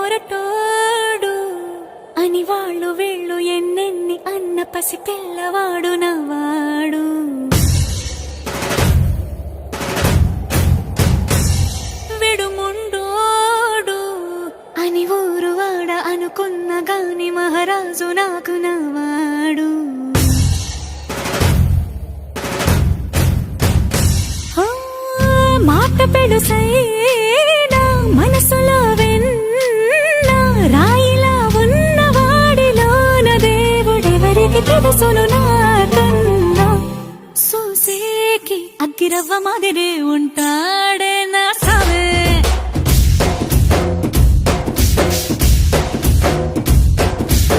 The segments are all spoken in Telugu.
మొరటోడు అని వాళ్ళు వీళ్ళు ఎన్నెన్ని అన్న పసి పిల్లవాడు నవ్వాడు. విడుముండోడు అని ఊరు వాడ అనుకున్న గాని మహారాజు నాకు నవ్వాడు. మాట పెడుసైనా మనసులో వెన్న రాయిలా ఉన్నవాడిలోన దేవుడెవరికి తెలుసును నాకన్నా. సూసేకి అగ్గిరవ్వ మాదిరే ఉంటాడే నా సావే.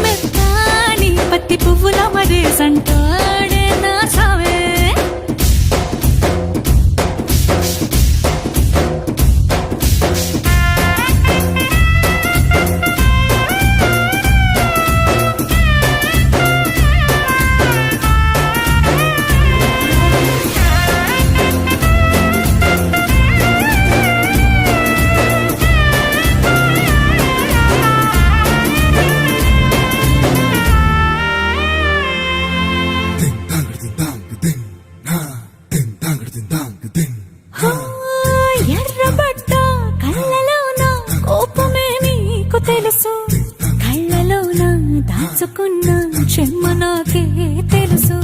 మెత్తాని పత్తి పువ్వుల మరే సంటాడే నా సావే. ఎర్రబడ్డ కళ్ళలోన కోపమే నీకు తెలుసు, కళ్ళలోన దాచుకున్న చెమ్మ నాకే తెలుసు.